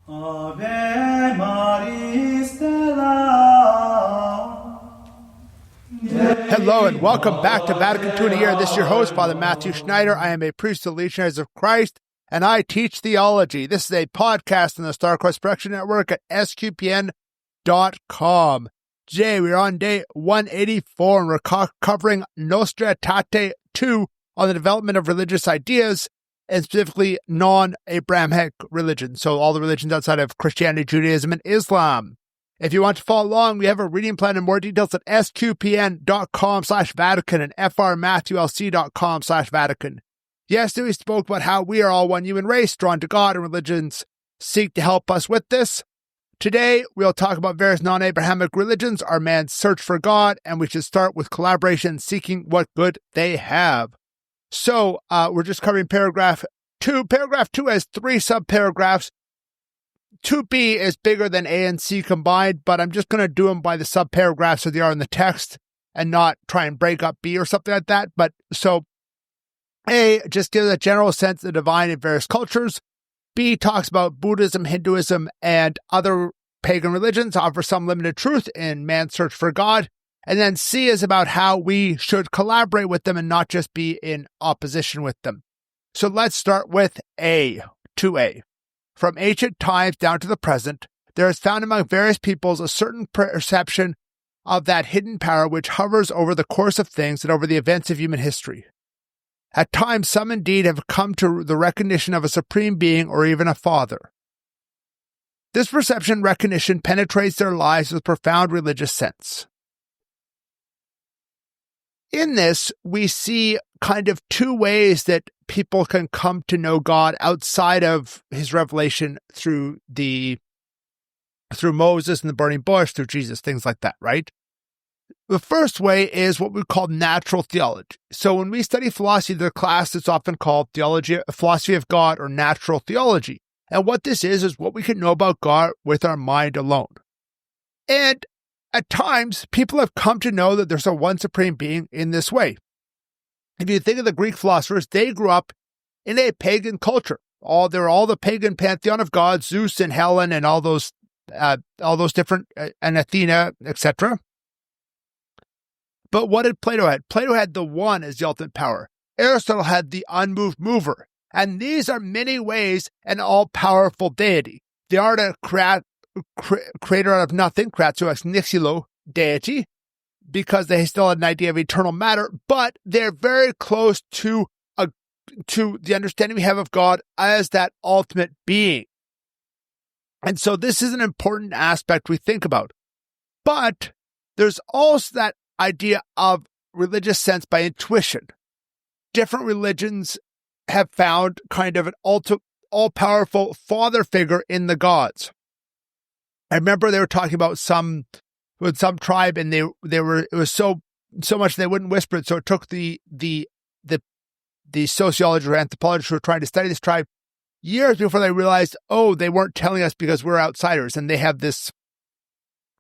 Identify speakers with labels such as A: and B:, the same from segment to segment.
A: Ave Maris Stella.
B: Hello and welcome back to Vatican II in a Year. This is your host, Father Matthew Schneider. I am a priest of the Legionaries of Christ, and I teach theology. This is a podcast on the Star Cross Correction Network at sqpn.com. Today we are on day 184, and we're covering Nostra Aetate 2 on the development of religious ideas, and specifically non-Abrahamic religions, so all the religions outside of Christianity, Judaism, and Islam. If you want to follow along, we have a reading plan and more details at sqpn.com/Vatican and frmatthewlc.com/Vatican. Yesterday we spoke about how we are all one human race, drawn to God, and religions seek to help us with this. Today, we'll talk about various non-Abrahamic religions, our man's search for God, and we should start with collaboration, seeking what good they have. So, we're just covering paragraph 2. Paragraph 2 has 3 subparagraphs. 2b is bigger than A and C combined, but I'm just going to do them by the subparagraphs so they are in the text and not try and break up B or something like that. But so A just gives a general sense of the divine in various cultures. B talks about Buddhism, Hinduism, and other pagan religions, offer some limited truth in man's search for God. And then C is about how we should collaborate with them and not just be in opposition with them. So let's start with A, 2A. From ancient times down to the present, there is found among various peoples a certain perception of that hidden power which hovers over the course of things and over the events of human history. At times, some indeed have come to the recognition of a supreme being or even a father. This perception recognition penetrates their lives with profound religious sense. In this, we see kind of 2 ways that people can come to know God outside of his revelation through Moses and the burning bush, through Jesus, things like that, right? The first way is what we call natural theology. So when we study philosophy, the class is often called philosophy of God or natural theology. And what this is what we can know about God with our mind alone. And at times, people have come to know that there's a one supreme being in this way. If you think of the Greek philosophers, they grew up in a pagan culture. They're all the pagan pantheon of gods, Zeus and Helen and all those different, and Athena, etc. But what did Plato have? Plato had the one as the ultimate power. Aristotle had the unmoved mover. And these are many ways an all-powerful deity. They aren't a creator out of nothing, kratio ex nihilo deity, because they still had an idea of eternal matter, but they're very close to the understanding we have of God as that ultimate being. And so this is an important aspect we think about. But there's also that idea of religious sense by intuition. Different religions have found kind of an all-powerful father figure in the gods. I remember they were talking about some tribe, and it was so much they wouldn't whisper it. So it took the sociologists or anthropologists who were trying to study this tribe years before they realized, they weren't telling us because we're outsiders, and they have this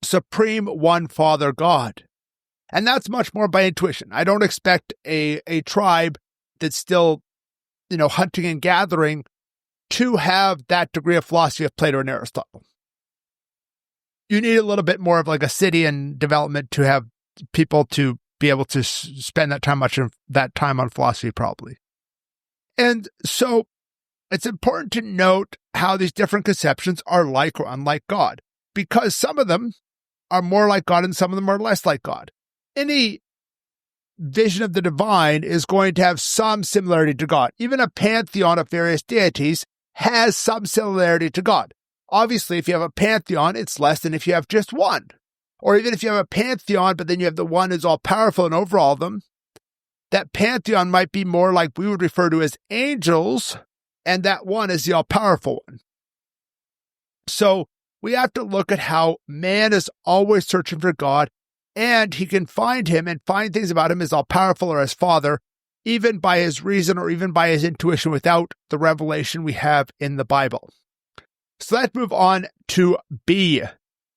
B: supreme one father God. And that's much more by intuition. I don't expect a tribe that's still, hunting and gathering to have that degree of philosophy of Plato and Aristotle. You need a little bit more of like a city and development to have people to be able to spend that time on philosophy, probably. And so it's important to note how these different conceptions are like or unlike God, because some of them are more like God and some of them are less like God. Any vision of the divine is going to have some similarity to God. Even a pantheon of various deities has some similarity to God. Obviously, if you have a pantheon, it's less than if you have just one. Or even if you have a pantheon, but then you have the one who's all-powerful and over all of them, that pantheon might be more like we would refer to as angels, and that one is the all-powerful one. So we have to look at how man is always searching for God, and he can find him and find things about him as all-powerful or as Father, even by his reason or even by his intuition without the revelation we have in the Bible. So let's move on to B.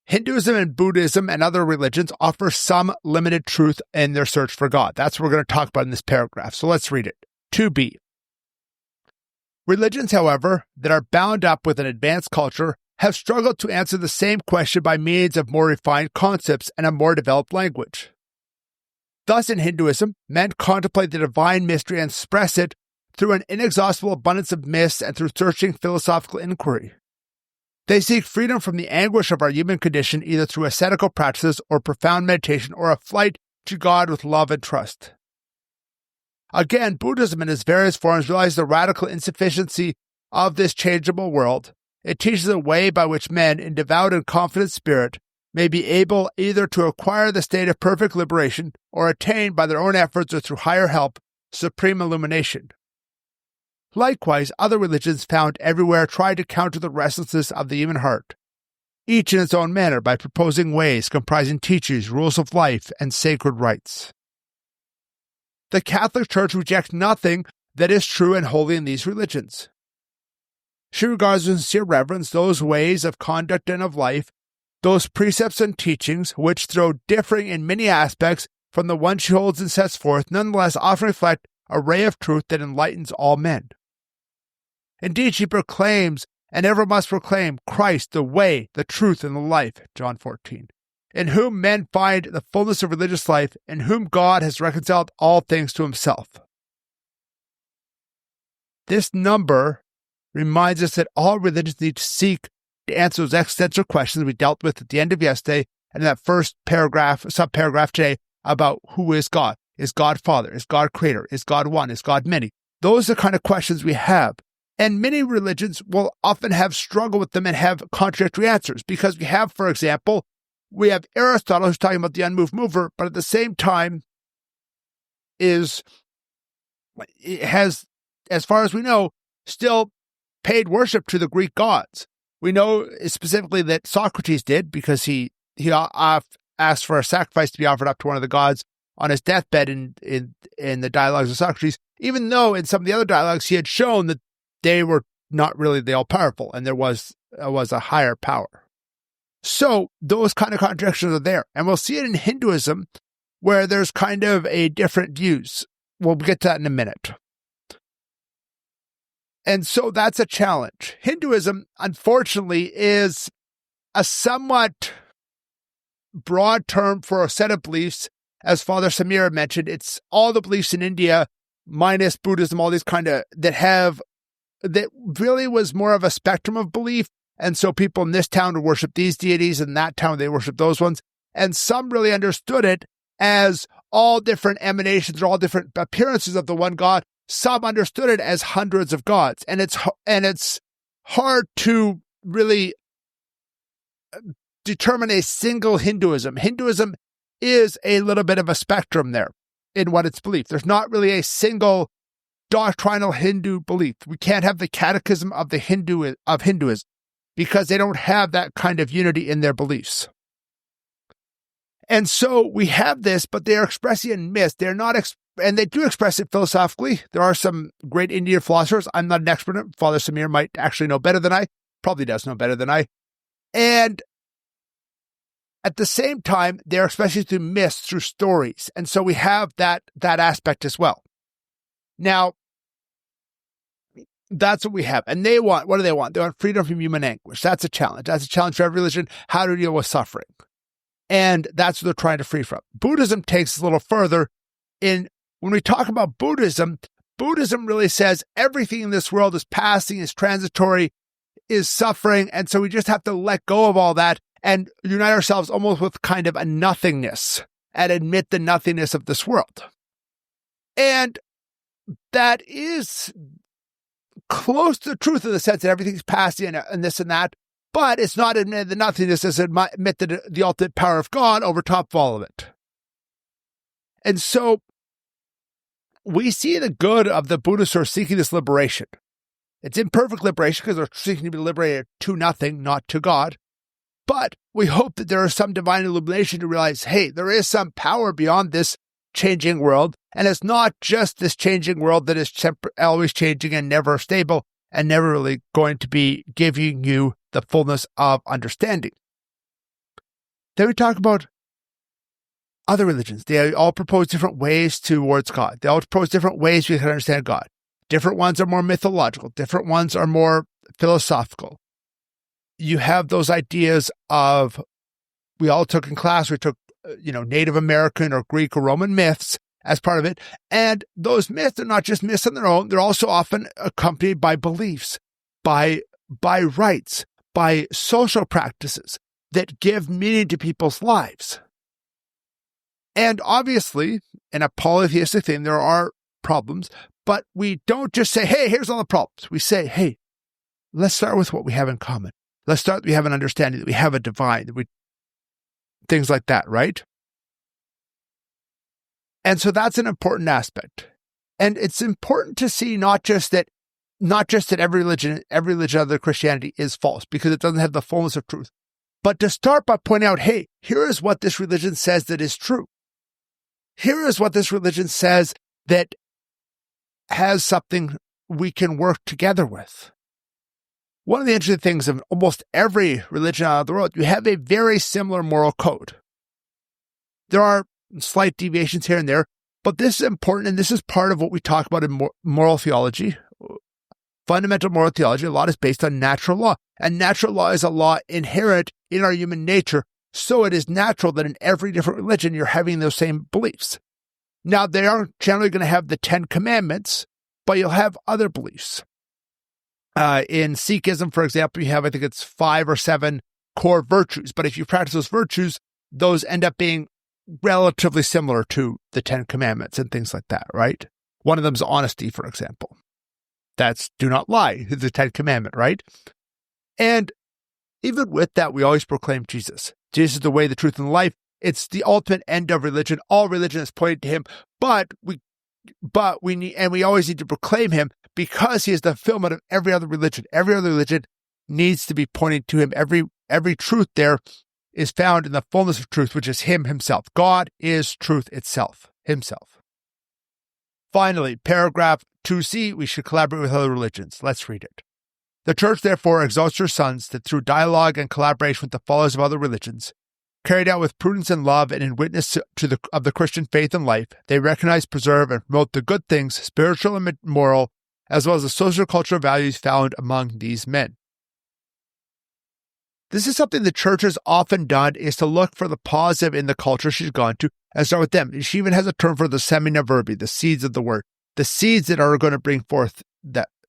B: Hinduism and Buddhism and other religions offer some limited truth in their search for God. That's what we're going to talk about in this paragraph. So let's read it. 2b. Religions, however, that are bound up with an advanced culture have struggled to answer the same question by means of more refined concepts and a more developed language. Thus, in Hinduism, men contemplate the divine mystery and express it through an inexhaustible abundance of myths and through searching philosophical inquiry. They seek freedom from the anguish of our human condition either through ascetical practices or profound meditation or a flight to God with love and trust. Again, Buddhism in its various forms realizes the radical insufficiency of this changeable world. It teaches a way by which men, in devout and confident spirit, may be able either to acquire the state of perfect liberation or attain by their own efforts or through higher help, supreme illumination. Likewise, other religions found everywhere try to counter the restlessness of the human heart, each in its own manner by proposing ways comprising teachings, rules of life, and sacred rites. The Catholic Church rejects nothing that is true and holy in these religions. She regards with sincere reverence those ways of conduct and of life, those precepts and teachings, which, though differing in many aspects from the one she holds and sets forth, nonetheless often reflect a ray of truth that enlightens all men. Indeed, she proclaims, and ever must proclaim, Christ, the way, the truth, and the life, John 14, in whom men find the fullness of religious life, in whom God has reconciled all things to himself. This number reminds us that all religions need to seek to answer those existential questions we dealt with at the end of yesterday and in that first paragraph, subparagraph today about who is God. Is God Father? Is God Creator? Is God one? Is God many? Those are the kind of questions we have. And many religions will often have struggled with them and have contradictory answers because we have, for example, we have Aristotle who's talking about the unmoved mover, but at the same time has, as far as we know, still paid worship to the Greek gods. We know specifically that Socrates did because he asked for a sacrifice to be offered up to one of the gods on his deathbed in the dialogues of Socrates, even though in some of the other dialogues he had shown that they were not really the all-powerful and there was a higher power. So those kind of contradictions are there. And we'll see it in Hinduism where there's kind of a different views. We'll get to that in a minute. And so that's a challenge. Hinduism, unfortunately, is a somewhat broad term for a set of beliefs. As Father Samir mentioned, it's all the beliefs in India, minus Buddhism, all these kind of, that really was more of a spectrum of belief. And so people in this town would worship these deities, and that town they worship those ones. And some really understood it as all different emanations or all different appearances of the one God. Some understood it as hundreds of gods, and it's hard to really determine a single Hinduism. Hinduism is a little bit of a spectrum there in what its belief. There's not really a single doctrinal Hindu belief. We can't have the catechism of Hinduism because they don't have that kind of unity in their beliefs. And so we have this, but they are expressing in myths. They're not and they do express it philosophically. There are some great Indian philosophers. I'm not an expert in it. Father Samir might actually know better than I. Probably does know better than I. And at the same time, they're expressing through myths, through stories. And so we have that aspect as well. Now, that's what we have. And what do they want? They want freedom from human anguish. That's a challenge. That's a challenge for every religion. How to deal with suffering. And that's what they're trying to free from. Buddhism takes us a little further. When we talk about Buddhism really says everything in this world is passing, is transitory, is suffering. And so we just have to let go of all that and unite ourselves almost with kind of a nothingness and admit the nothingness of this world. And that is close to the truth in the sense that everything's passing and this and that, but it's not admit the nothingness, it's admit the ultimate power of God over top of all of it. And so we see the good of the Buddhists who are seeking this liberation. It's imperfect liberation because they're seeking to be liberated to nothing, not to God. But we hope that there is some divine illumination to realize, hey, there is some power beyond this changing world. And it's not just this changing world that is always changing and never stable and never really going to be giving you the fullness of understanding. Then we talk about other religions. They all propose different ways towards God. They all propose different ways we can understand God. Different ones are more mythological. Different ones are more philosophical. you have those ideas of, we all took in class, we took, Native American or Greek or Roman myths as part of it. And those myths are not just myths on their own. They're also often accompanied by beliefs, by rites, by social practices that give meaning to people's lives. And obviously, in a polytheistic thing, there are problems, but we don't just say, hey, here's all the problems. We say, hey, let's start with what we have in common. Let's start, we have an understanding that we have a divine, things like that, right? And so that's an important aspect. And it's important to see not just that every religion other than Christianity is false because it doesn't have the fullness of truth, but to start by pointing out, hey, here is what this religion says that is true. Here is what this religion says that has something we can work together with. One of the interesting things of almost every religion out of the world, you have a very similar moral code. There are slight deviations here and there, but this is important, and this is part of what we talk about in moral theology. Fundamental moral theology, a lot is based on natural law, and natural law is a law inherent in our human nature, so it is natural that in every different religion you're having those same beliefs. Now, they aren't generally going to have the 10 Commandments, but you'll have other beliefs. In Sikhism, for example, you have, I think it's 5 or 7 core virtues, but if you practice those virtues, those end up being relatively similar to the 10 Commandments and things like that, right? One of them is honesty, for example. That's do not lie, the 10th commandment, right? And even with that, we always proclaim Jesus. Jesus is the way, the truth, and the life. It's the ultimate end of religion. All religion is pointed to him, but we always need to proclaim him because he is the fulfillment of every other religion. Every other religion needs to be pointing to him. Every truth there is found in the fullness of truth, which is him himself. God is truth itself, himself. Finally, paragraph 2c, we should collaborate with other religions. Let's read it. The Church, therefore, exalts her sons that through dialogue and collaboration with the followers of other religions, carried out with prudence and love and in witness of the Christian faith and life, they recognize, preserve, and promote the good things, spiritual and moral, as well as the social cultural values found among these men. This is something the Church has often done, is to look for the positive in the culture she's gone to and start with them. She even has a term for the semina verbi, the seeds of the word, the seeds that are going to bring forth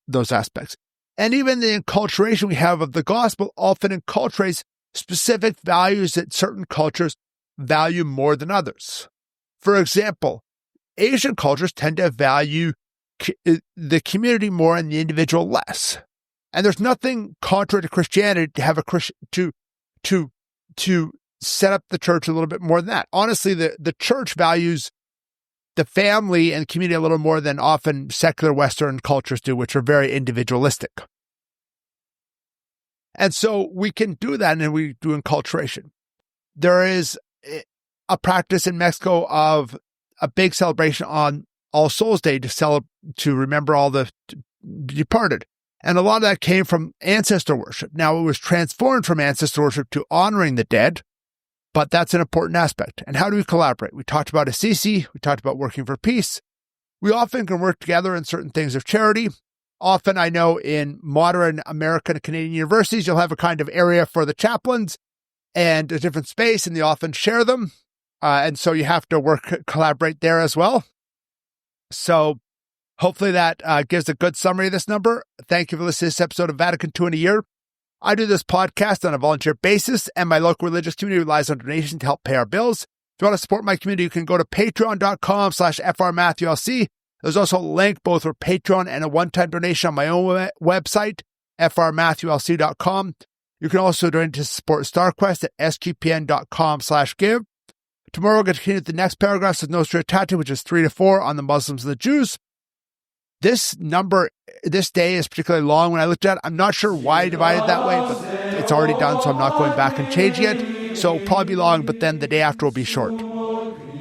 B: those aspects. And even the enculturation we have of the gospel often enculturates specific values that certain cultures value more than others. For example, Asian cultures tend to value the community more and the individual less. And there's nothing contrary to Christianity to have a Christian to set up the church a little bit more than that. Honestly, the church values the family and community a little more than often secular Western cultures do, which are very individualistic. And so we can do that, and we do enculturation. There is a practice in Mexico of a big celebration on All Souls Day to remember all the departed. And a lot of that came from ancestor worship. Now, it was transformed from ancestor worship to honoring the dead, but that's an important aspect. And how do we collaborate? We talked about Assisi. We talked about working for peace. We often can work together in certain things of charity. Often, I know in modern American and Canadian universities, you'll have a kind of area for the chaplains and a different space, and they often share them. And so you have to collaborate there as well. So hopefully that gives a good summary of this number. Thank you for listening to this episode of Vatican II in a Year. I do this podcast on a volunteer basis, and my local religious community relies on donations to help pay our bills. If you want to support my community, you can go to patreon.com/frmatthewlc. There's also a link both for Patreon and a one-time donation on my own website, frmatthewlc.com. You can also donate to support StarQuest at sqpn.com/give. Tomorrow we'll continue with the next paragraphs of Nostra Aetate, which is 3 to 4 on the Muslims and the Jews. This day is particularly long when I looked at it. I'm not sure why I divided that way, but it's already done, so I'm not going back and changing it. So it'll probably be long, but then the day after will be short.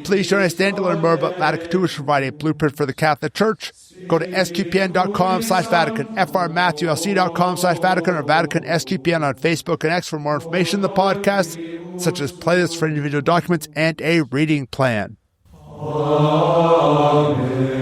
B: Please join us then to learn more about Vatican II, which provide a blueprint for the Catholic Church. Go to sqpn.com/Vatican, frmatthewlc.com/Vatican, or Vatican SQPN on Facebook and X for more information on the podcast, such as playlists for individual documents and a reading plan. Amen.